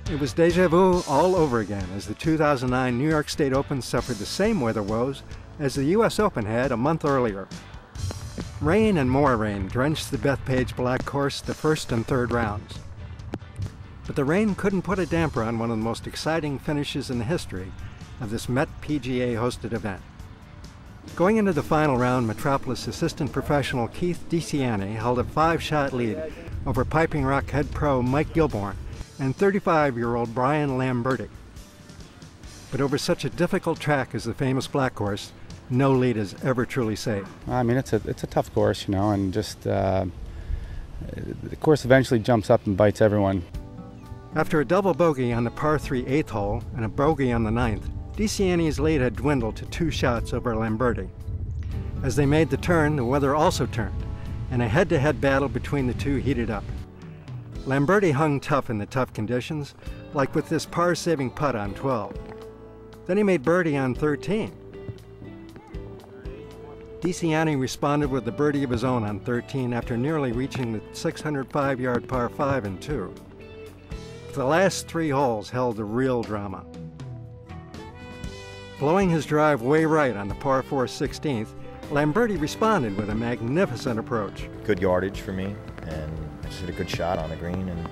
It was deja vu all over again as the 2009 New York State Open suffered the same weather woes as the U.S. Open had a month earlier. Rain and more rain drenched the Bethpage Black course the first and third rounds. But the rain couldn't put a damper on one of the most exciting finishes in the history of this Met PGA-hosted event. Going into the final round, Metropolis assistant professional Keith DeCiani held a 5-shot lead over Piping Rock head pro Mike Gilborn and 35-year-old Brian Lamberti. But over such a difficult track as the famous Black course, no lead is ever truly safe. I mean, it's a tough course, you know, and just the course eventually jumps up and bites everyone. After a double bogey on the par 3 8th hole and a bogey on the 9th, DeCiani's lead had dwindled to 2 shots over Lamberti. As they made the turn, the weather also turned, and a head-to-head battle between the two heated up. Lamberti hung tough in the tough conditions, like with this par-saving putt on 12. Then he made birdie on 13. DeCiani responded with a birdie of his own on 13 after nearly reaching the 605-yard par 5 and 2. The last 3 holes held the real drama. Blowing his drive way right on the par 4 16th, Lamberti responded with a magnificent approach. Good yardage for me, and I just hit a good shot on the green, and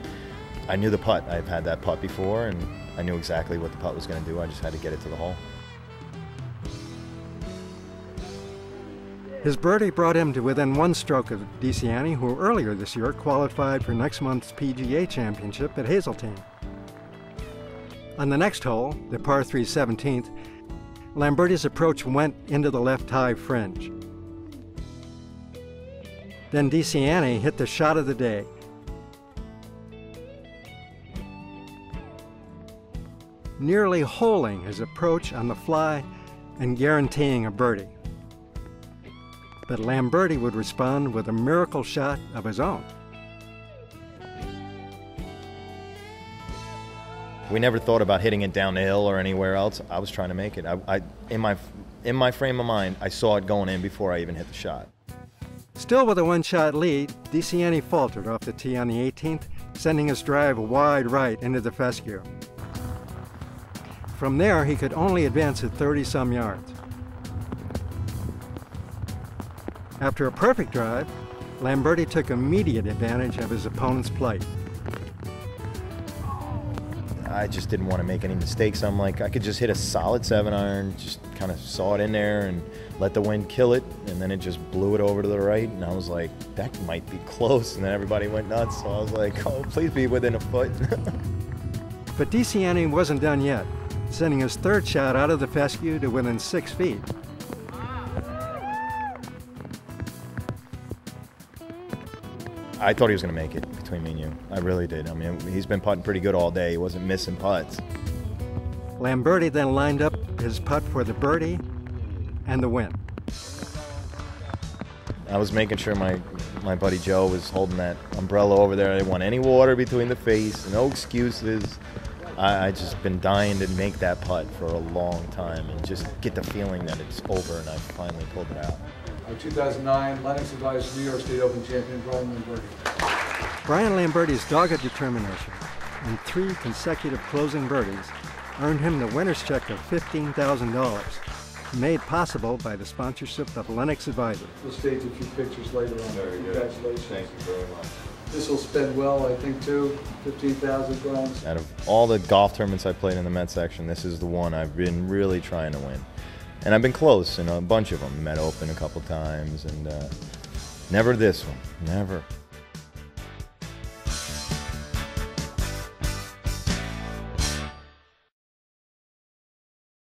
I knew the putt. I've had that putt before, and I knew exactly what the putt was going to do. I just had to get it to the hole. His birdie brought him to within 1 stroke of DeCiani, who earlier this year qualified for next month's PGA Championship at Hazeltine. On the next hole, the par 3 17th, Lamberti's approach went into the left high fringe. Then DeCiani hit the shot of the day. Nearly holing his approach on the fly and guaranteeing a birdie. But Lamberti would respond with a miracle shot of his own. We never thought about hitting it down the hill or anywhere else. I was trying to make it. In my frame of mind, I saw it going in before I even hit the shot. Still with a 1-shot lead, DeCiani faltered off the tee on the 18th, sending his drive wide right into the fescue. From there, he could only advance at 30-some yards. After a perfect drive, Lamberti took immediate advantage of his opponent's plight. I just didn't want to make any mistakes. I'm like, I could just hit a solid 7-iron, just kind of saw it in there and let the wind kill it, and then it just blew it over to the right, and I was like, that might be close, and then everybody went nuts, so I was like, oh, please be within a foot. But DeCiani wasn't done yet, sending his 3rd shot out of the fescue to within 6 feet. I thought he was going to make it, between me and you. I really did. I mean, he's been putting pretty good all day. He wasn't missing putts. Lamberti then lined up his putt for the birdie and the win. I was making sure my buddy Joe was holding that umbrella over there. I didn't want any water between the face, no excuses. I just been dying to make that putt for a long time and just get the feeling that it's over, and I finally pulled it out. Our 2009 Lenox advised New York State Open champion Brian Lamberti. Brian Lamberti's dogged determination and 3 consecutive closing birdies earned him the winner's check of $15,000, made possible by the sponsorship of Lenox Advisors. We'll stage a few pictures later on. Very good. Congratulations. Thank you very much. This will spend well, I think, too. 15,000 grams. Out of all the golf tournaments I played in the Met section, this is the one I've been really trying to win. And I've been close in a bunch of them. Met Open a couple times, and never this one. Never.